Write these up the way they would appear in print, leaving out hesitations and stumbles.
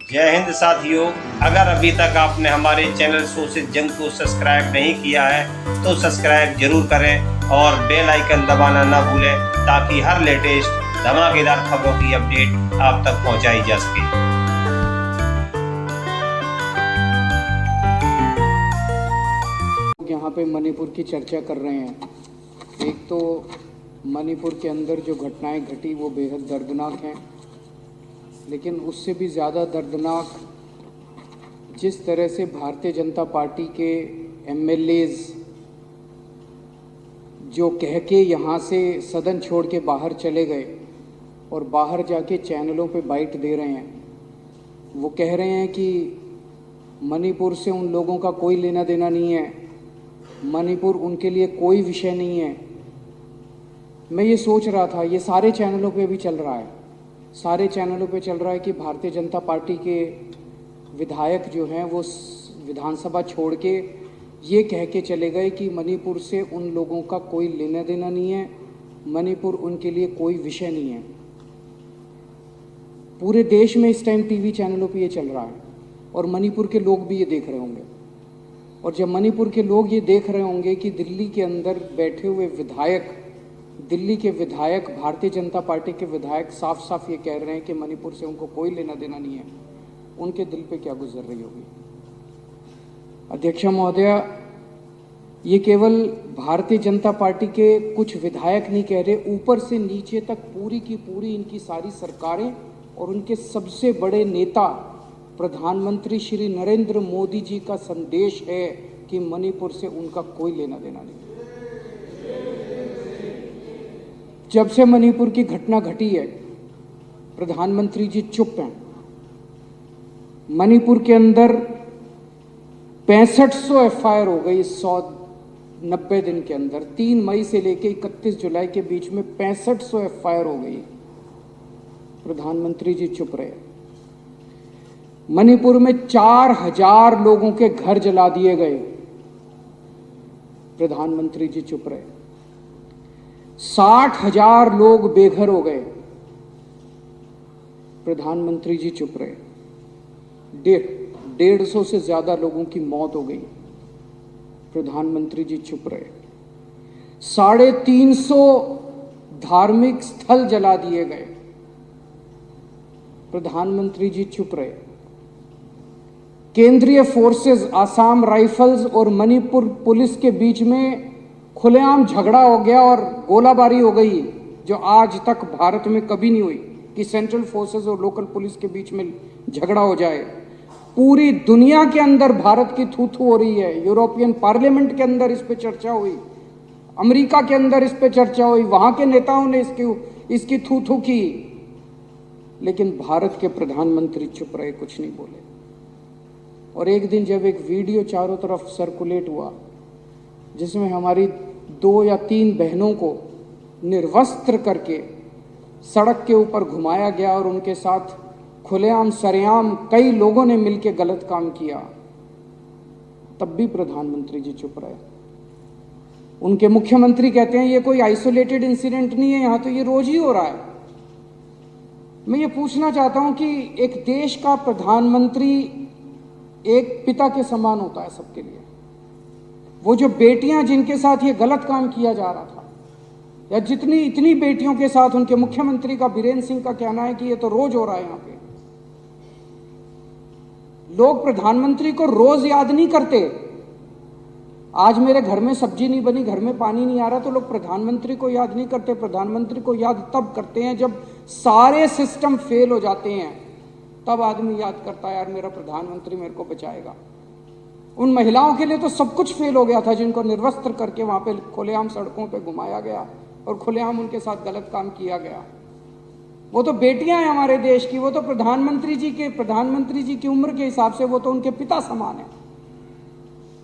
जय हिंद साथियों, अगर अभी तक आपने हमारे चैनल शोषित जंग को सब्सक्राइब नहीं किया है तो सब्सक्राइब जरूर करें और बेल आइकन दबाना ना भूलें ताकि हर लेटेस्ट धमाकेदार खबरों की अपडेट आप तक पहुंचाई जा सके। यहाँ पे मणिपुर की चर्चा कर रहे हैं। एक तो मणिपुर के अंदर जो घटनाएं घटी वो बेहद दर्दनाक हैं, लेकिन उससे भी ज़्यादा दर्दनाक जिस तरह से भारतीय जनता पार्टी के एमएलएज जो कह के यहाँ से सदन छोड़ के बाहर चले गए और बाहर जाके चैनलों पे बाइट दे रहे हैं। वो कह रहे हैं कि मणिपुर से उन लोगों का कोई लेना देना नहीं है, मणिपुर उनके लिए कोई विषय नहीं है। मैं ये सोच रहा था, ये सारे चैनलों पे भी चल रहा है, सारे चैनलों पे चल रहा है कि भारतीय जनता पार्टी के विधायक जो हैं वो विधानसभा छोड़ के ये कह के चले गए कि मणिपुर से उन लोगों का कोई लेना देना नहीं है, मणिपुर उनके लिए कोई विषय नहीं है। पूरे देश में इस टाइम टीवी चैनलों पे ये चल रहा है और मणिपुर के लोग भी ये देख रहे होंगे। और जब मणिपुर के लोग ये देख रहे होंगे कि दिल्ली के अंदर बैठे हुए विधायक, दिल्ली के विधायक, भारतीय जनता पार्टी के विधायक साफ साफ ये कह रहे हैं कि मणिपुर से उनको कोई लेना देना नहीं है, उनके दिल पे क्या गुजर रही होगी। अध्यक्ष महोदय, ये केवल भारतीय जनता पार्टी के कुछ विधायक नहीं कह रहे, ऊपर से नीचे तक पूरी की पूरी इनकी सारी सरकारें और उनके सबसे बड़े नेता प्रधानमंत्री श्री नरेंद्र मोदी जी का संदेश है कि मणिपुर से उनका कोई लेना देना नहीं। जब से मणिपुर की घटना घटी है, प्रधानमंत्री जी चुप हैं। मणिपुर के अंदर 6500 एफआईआर हो गई 190 दिन के अंदर। 3 मई से लेकर 31 जुलाई के बीच में 6500 एफआईआर हो गई। प्रधानमंत्री जी चुप रहे। मणिपुर में 4000 लोगों के घर जला दिए गए। प्रधानमंत्री जी चुप रहे। 60,000 लोग बेघर हो गए। प्रधानमंत्री जी चुप रहे। 150 से ज्यादा लोगों की मौत हो गई। प्रधानमंत्री जी चुप रहे। 350 धार्मिक स्थल जला दिए गए। प्रधानमंत्री जी चुप रहे। केंद्रीय फोर्सेस, आसाम राइफल्स और मणिपुर पुलिस के बीच में खुलेआम झगड़ा हो गया और गोलाबारी हो गई, जो आज तक भारत में कभी नहीं हुई कि सेंट्रल फोर्सेस और लोकल पुलिस के बीच में झगड़ा हो जाए। पूरी दुनिया के अंदर भारत की थू थू हो रही है। यूरोपियन पार्लियामेंट के अंदर इस पे चर्चा हुई, अमेरिका के अंदर इस पे चर्चा हुई, वहां के नेताओं ने इसकी थू थू की, लेकिन भारत के प्रधानमंत्री चुप रहे, कुछ नहीं बोले। और एक दिन जब एक वीडियो चारों तरफ सर्कुलेट हुआ जिसमें हमारी 2 या 3 बहनों को निर्वस्त्र करके सड़क के ऊपर घुमाया गया और उनके साथ खुलेआम सरेआम कई लोगों ने मिलकर गलत काम किया, तब भी प्रधानमंत्री जी चुप रहे। उनके मुख्यमंत्री कहते हैं ये कोई आइसोलेटेड इंसिडेंट नहीं है, यहां तो ये रोज ही हो रहा है। मैं ये पूछना चाहता हूं कि एक देश का प्रधानमंत्री एक पिता के समान होता है सबके लिए। वो जो बेटियां जिनके साथ ये गलत काम किया जा रहा था, या इतनी बेटियों के साथ उनके मुख्यमंत्री का, बीरेंद्र सिंह का कहना है कि ये तो रोज हो रहा है। यहां पे लोग प्रधानमंत्री को रोज याद नहीं करते। आज मेरे घर में सब्जी नहीं बनी, घर में पानी नहीं आ रहा, तो लोग प्रधानमंत्री को याद नहीं करते। प्रधानमंत्री को याद तब करते हैं जब सारे सिस्टम फेल हो जाते हैं, तब आदमी याद करता है यार मेरा प्रधानमंत्री मेरे को बचाएगा। उन महिलाओं के लिए तो सब कुछ फेल हो गया था जिनको निर्वस्त्र करके वहां पे खुलेआम सड़कों पे घुमाया गया और खुलेआम उनके साथ गलत काम किया गया। वो तो बेटियां हैं हमारे देश की, वो तो प्रधानमंत्री जी की उम्र के हिसाब से वो तो उनके पिता समान है।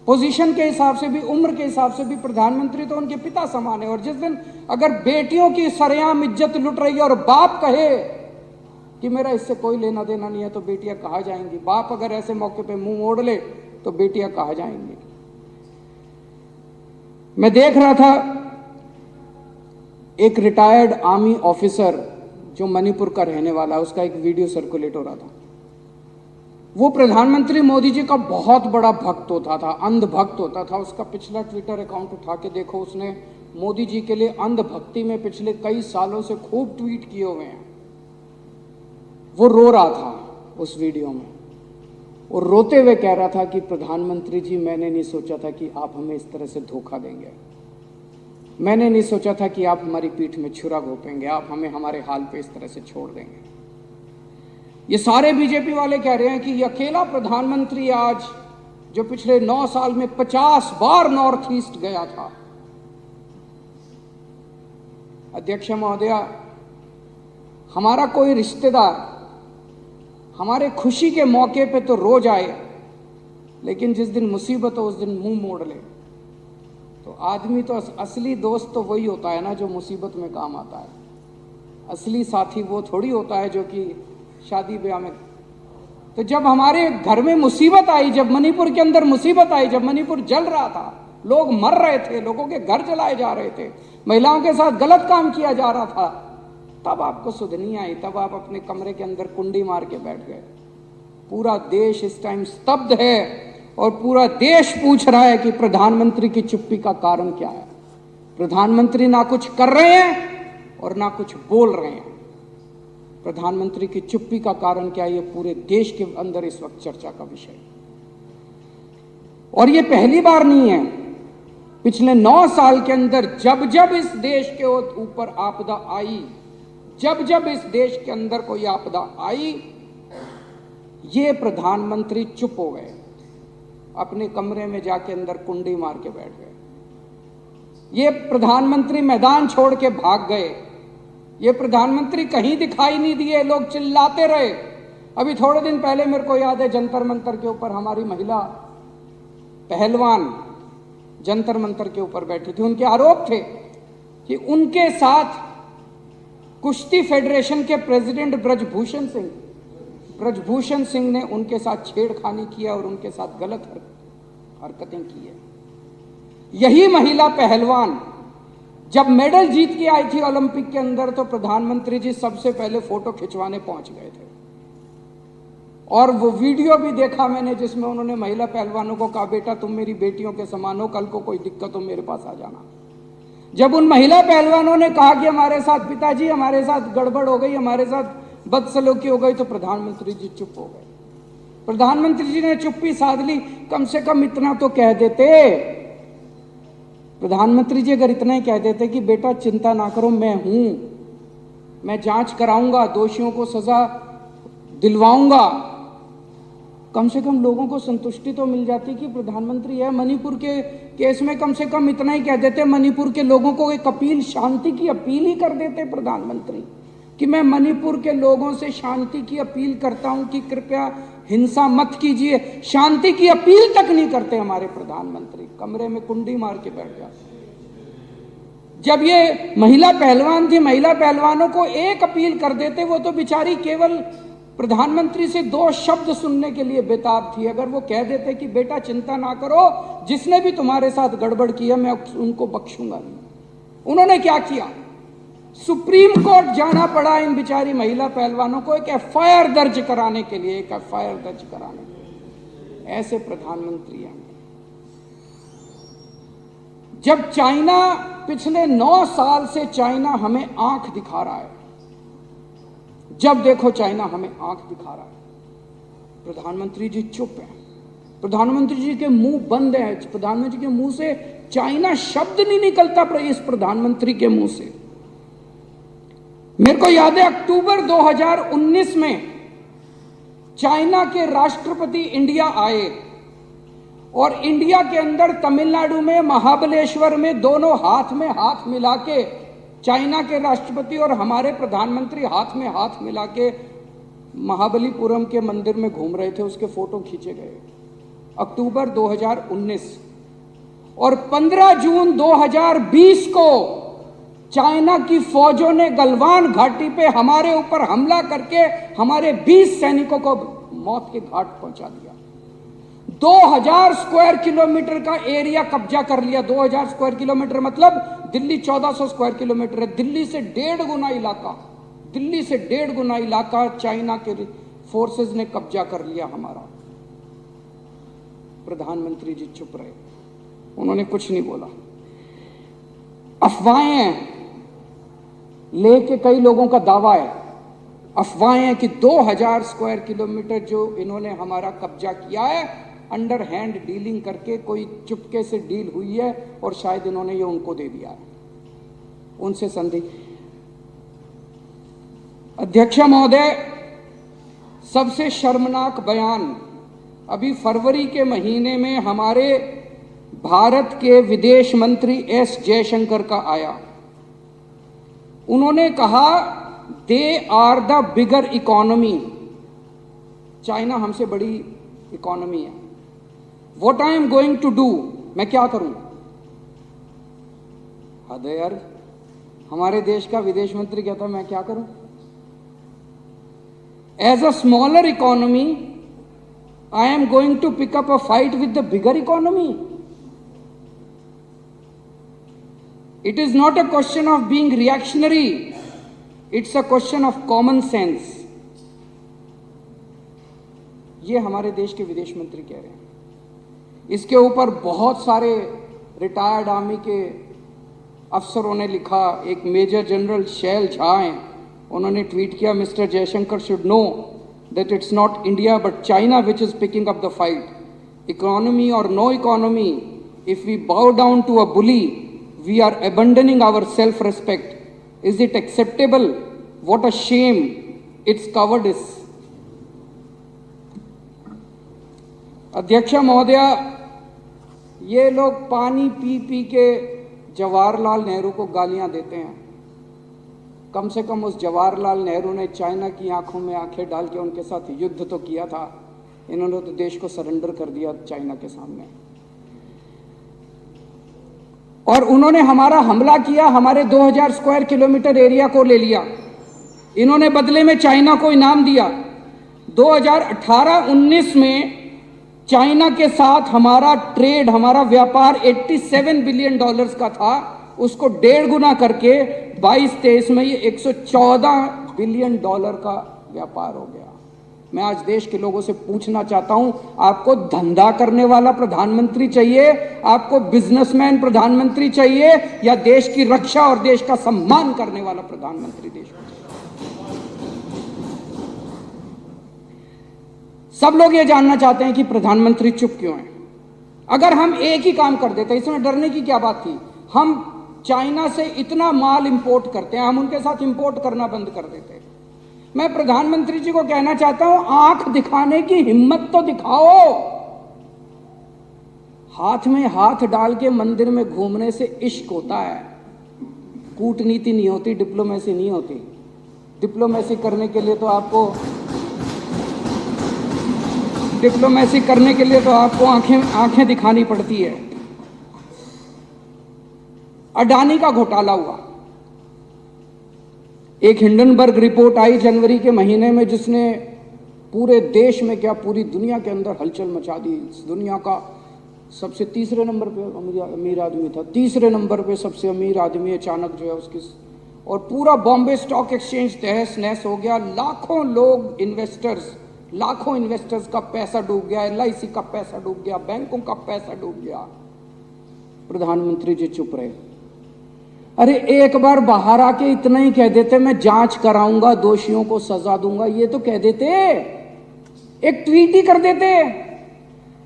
पोजीशन के हिसाब से भी, उम्र के हिसाब से भी प्रधानमंत्री तो उनके पिता समान है। और जिस दिन अगर बेटियों की सरेआम इज्जत लुट रही है और बाप कहे कि मेरा इससे कोई लेना देना नहीं है, तो बेटियां कहाँ जाएंगी? बाप अगर ऐसे मौके पे मुंह मोड़ ले तो बेटियां कहाँ जाएंगी? मैं देख रहा था एक रिटायर्ड आर्मी ऑफिसर जो मणिपुर का रहने वाला है, उसका एक वीडियो सर्कुलेट हो रहा था। वो प्रधानमंत्री मोदी जी का बहुत बड़ा भक्त होता था, अंध भक्त होता था। उसका पिछला ट्विटर अकाउंट उठा के देखो, उसने मोदी जी के लिए अंध भक्ति में पिछले कई सालों से खूब ट्वीट किए हुए हैं। वो रो रहा था उस वीडियो में, और रोते हुए कह रहा था कि प्रधानमंत्री जी, मैंने नहीं सोचा था कि आप हमें इस तरह से धोखा देंगे, मैंने नहीं सोचा था कि आप हमारी पीठ में छुरा घोंपेंगे, आप हमें हमारे हाल पे इस तरह से छोड़ देंगे। ये सारे बीजेपी वाले कह रहे हैं कि ये अकेला प्रधानमंत्री आज जो पिछले 9 साल में 50 बार नॉर्थ ईस्ट गया था। अध्यक्ष महोदया, हमारा कोई रिश्तेदार हमारे खुशी के मौके पे तो रोज आए, लेकिन जिस दिन मुसीबत हो उस दिन मुंह मोड़ ले। तो आदमी तो असली दोस्त तो वही होता है ना जो मुसीबत में काम आता है। असली साथी वो थोड़ी होता है जो कि शादी ब्याह में। तो जब हमारे घर में मुसीबत आई, जब मणिपुर के अंदर मुसीबत आई, जब मणिपुर जल रहा था, लोग मर रहे थे, लोगों के घर जलाए जा रहे थे, महिलाओं के साथ गलत काम किया जा रहा था, तब आपको सुध नहीं आई, तब आप अपने कमरे के अंदर कुंडी मार के बैठ गए। पूरा देश इस टाइम स्तब्ध है और पूरा देश पूछ रहा है कि प्रधानमंत्री की चुप्पी का कारण क्या है। प्रधानमंत्री ना कुछ कर रहे हैं और ना कुछ बोल रहे हैं। प्रधानमंत्री की चुप्पी का कारण क्या है, ये पूरे देश के अंदर इस वक्त चर्चा का विषय है। और ये पहली बार नहीं है, पिछले 9 साल के अंदर जब जब इस देश के ऊपर आपदा आई, जब जब इस देश के अंदर कोई आपदा आई, ये प्रधानमंत्री चुप हो गए, अपने कमरे में जाके अंदर कुंडी मार के बैठ गए। ये प्रधानमंत्री मैदान छोड़ के भाग गए। ये प्रधानमंत्री कहीं दिखाई नहीं दिए, लोग चिल्लाते रहे। अभी थोड़े दिन पहले मेरे को याद है, जंतर मंतर के ऊपर हमारी महिला पहलवान जंतर मंतर के ऊपर बैठी थी। उनके आरोप थे कि उनके साथ कुश्ती फेडरेशन के प्रेसिडेंट ब्रजभूषण सिंह ने उनके साथ छेड़खानी किया और उनके साथ गलत हरकतें की है। यही महिला पहलवान जब मेडल जीत के आई थी ओलंपिक के अंदर, तो प्रधानमंत्री जी सबसे पहले फोटो खिंचवाने पहुंच गए थे। और वो वीडियो भी देखा मैंने जिसमें उन्होंने महिला पहलवानों को कहा, बेटा तुम मेरी बेटियों के समान हो, कल को कोई दिक्कत हो मेरे पास आ जाना। जब उन महिला पहलवानों ने कहा कि हमारे साथ पिताजी, हमारे साथ गड़बड़ हो गई, हमारे साथ बदसलूकी हो गई, तो प्रधानमंत्री जी चुप हो गए। प्रधानमंत्री जी ने चुप्पी साध ली। कम से कम इतना तो कह देते, प्रधानमंत्री जी अगर इतना ही कह देते कि बेटा चिंता ना करो, मैं हूं, मैं जांच कराऊंगा, दोषियों को सजा दिलवाऊंगा, कम से कम लोगों को संतुष्टि तो मिल जाती कि प्रधानमंत्री है। मणिपुर के केस में कम से कम इतना ही कह देते, मणिपुर के लोगों को एक अपील, शांति की अपील ही कर देते प्रधानमंत्री कि मैं मणिपुर के लोगों से शांति की अपील करता हूं कि कृपया हिंसा मत कीजिए। शांति की अपील तक नहीं करते हमारे प्रधानमंत्री, कमरे में कुंडी मार के बैठ जाते। जब ये महिला पहलवान थी, महिला पहलवानों को एक अपील कर देते, वो तो बेचारी केवल प्रधानमंत्री से 2 शब्द सुनने के लिए बेताब थी। अगर वो कह देते कि बेटा चिंता ना करो, जिसने भी तुम्हारे साथ गड़बड़ किया मैं उनको बख्शूंगा नहीं। उन्होंने क्या किया, सुप्रीम कोर्ट जाना पड़ा इन बिचारी महिला पहलवानों को एक एफआईआर दर्ज कराने के लिए, एक एफआईआर दर्ज कराने के लिए। ऐसे प्रधानमंत्री हैं। जब चाइना पिछले 9 साल से चाइना हमें आंख दिखा रहा है, जब देखो चाइना हमें आंख दिखा रहा है, प्रधानमंत्री जी चुप हैं, प्रधानमंत्री जी के मुंह बंद है, प्रधानमंत्री के मुंह से चाइना शब्द नहीं निकलता इस प्रधानमंत्री के मुंह से। मेरे को याद है अक्टूबर 2019 में चाइना के राष्ट्रपति इंडिया आए और इंडिया के अंदर तमिलनाडु में महाबलेश्वर में दोनों हाथ में हाथ मिला के चाइना के राष्ट्रपति और हमारे प्रधानमंत्री हाथ में हाथ मिला के महाबलीपुरम के मंदिर में घूम रहे थे। उसके फोटो खींचे गए अक्टूबर 2019। और 15 जून 2020 को चाइना की फौजों ने गलवान घाटी पे हमारे ऊपर हमला करके हमारे 20 सैनिकों को मौत के घाट पहुंचा दिया। 2000 स्क्वायर किलोमीटर का एरिया कब्जा कर लिया। 2000 स्क्वायर किलोमीटर मतलब दिल्ली 1400 स्क्वायर किलोमीटर है। दिल्ली से 1.5 गुना इलाका, दिल्ली से 1.5 गुना इलाका चाइना के फोर्सेस ने कब्जा कर लिया हमारा। प्रधानमंत्री जी चुप रहे, उन्होंने कुछ नहीं बोला। अफवाहें लेके कई लोगों का दावा है, अफवाहें हैं कि 2000 स्क्वायर किलोमीटर जो इन्होंने हमारा कब्जा किया है, अंडर हैंड डीलिंग करके कोई चुपके से डील हुई है और शायद इन्होंने ये उनको दे दिया है, उनसे संधि। अध्यक्ष महोदय, सबसे शर्मनाक बयान अभी फरवरी के महीने में हमारे भारत के विदेश मंत्री एस जयशंकर का आया। उन्होंने कहा they are the bigger economy, China हमसे बड़ी इकोनॉमी है। What I am going to do, मैं क्या करूं? हद है यार, हमारे देश का विदेश मंत्री कहता मैं क्या करूं? As a smaller economy I am going to pick up a fight with the bigger economy. It is not a question of being reactionary. It's a question of common sense. ये हमारे देश के विदेश मंत्री कह रहे हैं। इसके ऊपर बहुत सारे रिटायर्ड आर्मी के अफसरों ने लिखा। एक मेजर जनरल शैल झा हैं, उन्होंने ट्वीट किया, mister Jaishankar should know that it's not India but China which is picking up the fight. Economy or no economy, if we bow down to a bully, we are abandoning our self-respect. Is it acceptable? What a shame. It's cowardice. अध्यक्ष महोदय, ये लोग पानी P P के जवाहरलाल नेहरू को गालियां देते हैं। कम से कम उस जवाहरलाल नेहरू ने चाइना की आंखों में आंखें डाल के उनके साथ युद्ध तो किया था। इन्होंने तो देश को सरेंडर कर दिया चाइना के सामने, और उन्होंने हमारा हमला किया, हमारे 2000 स्क्वायर किलोमीटर एरिया को ले लिया। इन्होंने बदले में चाइना को इनाम दिया। 2018-19 में चाइना के साथ हमारा ट्रेड, हमारा व्यापार 87 बिलियन डॉलर्स का था, उसको 1.5 गुना करके 22-23 में ये 114 बिलियन डॉलर का व्यापार हो गया। मैं आज देश के लोगों से पूछना चाहता हूं, आपको धंधा करने वाला प्रधानमंत्री चाहिए, आपको बिजनेसमैन प्रधानमंत्री चाहिए, या देश की रक्षा और देश का सम्मान करने वाला प्रधानमंत्री देश को चाहिए? सब लोग ये जानना चाहते हैं कि प्रधानमंत्री चुप क्यों है। अगर हम एक ही काम कर देते, इसमें डरने की क्या बात थी? हम चाइना से इतना माल इंपोर्ट करते हैं, हम उनके साथ इंपोर्ट करना बंद कर देते। मैं प्रधानमंत्री जी को कहना चाहता हूं, आंख दिखाने की हिम्मत तो दिखाओ। हाथ में हाथ डाल के मंदिर में घूमने से इश्क होता है, कूटनीति नहीं होती, डिप्लोमेसी नहीं होती। डिप्लोमेसी करने के लिए तो आपको आंखें दिखानी पड़ती है। अडानी का घोटाला हुआ, एक हिंडनबर्ग रिपोर्ट आई जनवरी के महीने में, जिसने पूरे देश में क्या पूरी दुनिया के अंदर हलचल मचा दी। दुनिया का सबसे तीसरे नंबर पे अमीर आदमी था, तीसरे नंबर पे सबसे अमीर आदमी अचानक जो है उसकी, और पूरा बॉम्बे स्टॉक एक्सचेंज तहस नहस हो गया। लाखों इन्वेस्टर्स का पैसा डूब गया, LIC का पैसा डूब गया, बैंकों का पैसा डूब गया। प्रधानमंत्री जी चुप रहे। अरे एक बार बाहर आके इतना ही कह देते, मैं जांच कराऊंगा, दोषियों को सजा दूंगा, ये तो कह देते, एक ट्वीट ही कर देते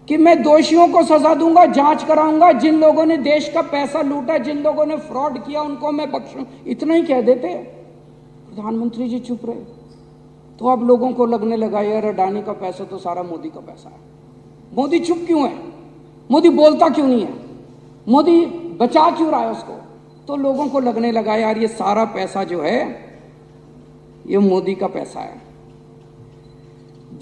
कि मैं दोषियों को सजा दूंगा, जांच कराऊंगा, जिन लोगों ने देश का पैसा लूटा, जिन लोगों ने फ्रॉड किया, उनको मैं बख्शूं, इतना ही कह देते। प्रधानमंत्री जी चुप रहे। तो अब लोगों को लगने लगा यार अडानी का पैसा तो सारा मोदी का पैसा है। मोदी चुप क्यों है? मोदी बोलता क्यों नहीं है? मोदी बचा क्यों रहा है उसको? तो लोगों को लगने लगा यार ये सारा पैसा जो है ये मोदी का पैसा है।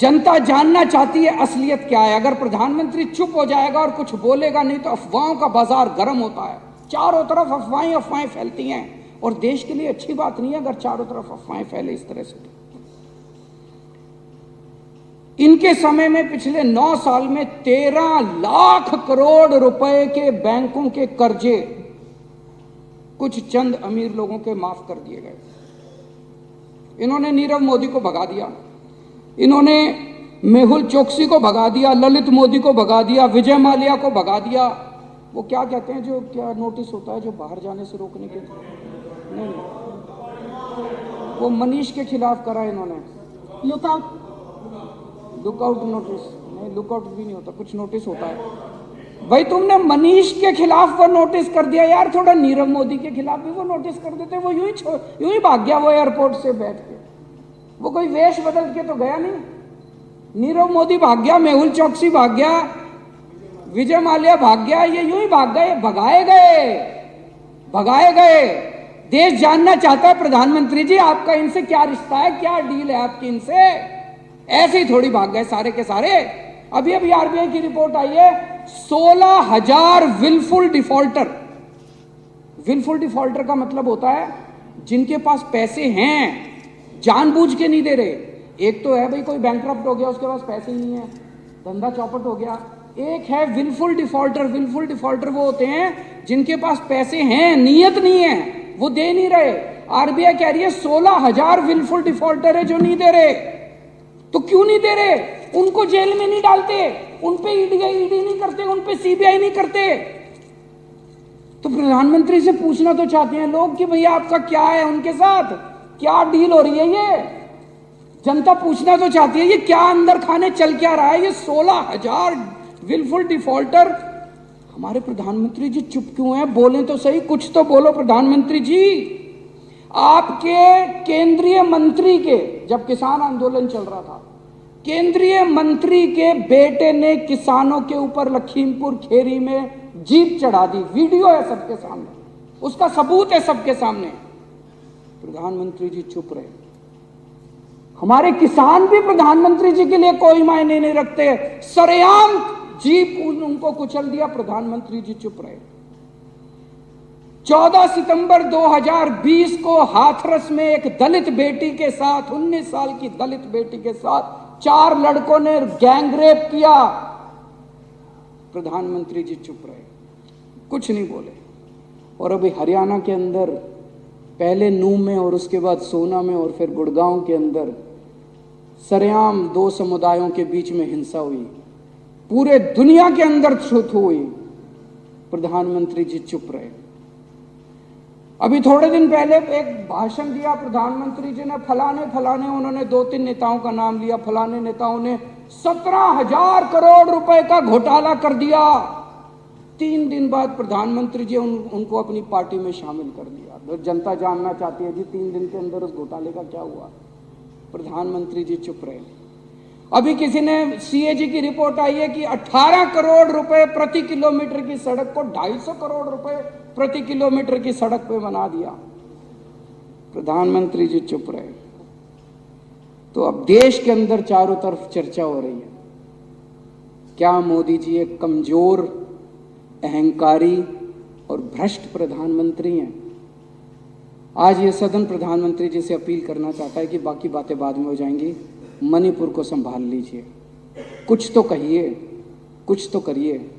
जनता जानना चाहती है असलियत क्या है। अगर प्रधानमंत्री चुप हो जाएगा और कुछ बोलेगा नहीं तो अफवाहों का बाजार गर्म होता है। चारों तरफ अफवाहें फैलती हैं, और देश के लिए अच्छी बात नहीं है अगर चारों तरफ अफवाहें फैले इस तरह से। इनके समय में पिछले 9 साल में 13 लाख करोड़ रुपए के बैंकों के कर्जे कुछ चंद अमीर लोगों के माफ कर दिए गए। इन्होंने नीरव मोदी को भगा दिया। इन्होंने मेहुल चोकसी को भगा दिया, ललित मोदी को भगा दिया, विजय माल्या को भगा दिया। वो क्या कहते हैं, जो क्या नोटिस होता है जो बाहर जाने से रोकने के, नहीं, वो मनीष के खिलाफ करा इन्होंने लुकआउट नोटिस, नहीं लुकआउट भी नहीं होता, कुछ नोटिस होता है। भाई तुमने मनीष के खिलाफ वो नोटिस कर दिया यार, थोड़ा नीरव मोदी के खिलाफ भी वो नोटिस कर देते। वो यूं ही भाग गया वो एयरपोर्ट से बैठ के, वो कोई वेश बदल के तो गया नहीं। नीरव मोदी भाग गया, मेहुल चोकसी भाग गया, विजय माल्या भाग गया, ये यूं ही भाग गए, भगाए गए। देश जानना चाहता है प्रधानमंत्री जी आपका इनसे क्या रिश्ता है, क्या डील है आपकी इनसे। ऐसे ही थोड़ी भाग गए सारे के सारे। अभी आरबीआई की रिपोर्ट आई है, 16,000 विलफुल डिफॉल्टर। विलफुल डिफॉल्टर का मतलब होता है जिनके पास पैसे हैं, जानबूझ के नहीं दे रहे। एक तो है भाई कोई बैंकक्रप्ट हो गया, उसके पास पैसे ही नहीं है, धंधा चौपट हो गया। एक है विलफुल डिफॉल्टर। विलफुल डिफॉल्टर वो होते हैं जिनके पास पैसे हैं, नीयत नहीं है, वो दे नहीं रहे। आरबीआई कह रही है 16,000 विलफुल डिफॉल्टर है जो नहीं दे रहे। तो क्यों नहीं दे रहे? उनको जेल में नहीं डालते, उन पे ईडी नहीं करते, उन पे सीबीआई नहीं करते। तो प्रधानमंत्री से पूछना तो चाहते हैं लोग कि भैया आपका क्या है, उनके साथ क्या डील हो रही है। ये जनता पूछना तो चाहती है ये क्या अंदर खाने चल क्या रहा है। ये 16,000 विलफुल डिफॉल्टर। हमारे प्रधानमंत्री जी चुप क्यों हैं? बोलें तो सही, कुछ तो बोलो प्रधानमंत्री जी। आपके केंद्रीय मंत्री के, जब किसान आंदोलन चल रहा था, केंद्रीय मंत्री के बेटे ने किसानों के ऊपर लखीमपुर खेरी में जीप चढ़ा दी। वीडियो है सबके सामने, उसका सबूत है सबके सामने। प्रधानमंत्री जी चुप रहे। हमारे किसान भी प्रधानमंत्री जी के लिए कोई मायने नहीं रखते। सरेआम जीप उनको कुचल दिया, प्रधानमंत्री जी चुप रहे। 14 सितंबर 2020 को हाथरस में एक दलित बेटी के साथ, 19 साल की दलित बेटी के साथ 4 लड़कों ने गैंगरेप किया। प्रधानमंत्री जी चुप रहे, कुछ नहीं बोले। और अभी हरियाणा के अंदर पहले नूह में और उसके बाद सोना में और फिर गुड़गांव के अंदर सरेआम 2 समुदायों के बीच में हिंसा हुई। पूरे दुनिया के अंदर छूत हुई। प्रधानमंत्री जी चुप रहे। अभी थोड़े दिन पहले एक भाषण दिया प्रधानमंत्री जी ने, फलाने उन्होंने 2-3 नेताओं का नाम लिया। फलाने नेताओं ने 17,000 करोड़ रुपए का घोटाला कर दिया। 3 दिन बाद प्रधानमंत्री जी उनको अपनी पार्टी में शामिल कर दिया। तो जनता जानना चाहती है जी 3 दिन के अंदर उस घोटाले का क्या हुआ। प्रधानमंत्री जी चुप रहे। अभी किसी ने सीएजी की रिपोर्ट आई है कि 18 करोड़ रुपए प्रति किलोमीटर की सड़क को 250 करोड़ रुपए प्रति किलोमीटर की सड़क पे बना दिया। प्रधानमंत्री जी चुप रहे। तो अब देश के अंदर चारों तरफ चर्चा हो रही है, क्या मोदी जी एक कमजोर, अहंकारी और भ्रष्ट प्रधानमंत्री हैं। आज ये सदन प्रधानमंत्री जी से अपील करना चाहता है कि बाकी बातें बाद में हो जाएंगी, मणिपुर को संभाल लीजिए, कुछ तो कहिए, कुछ तो करिए।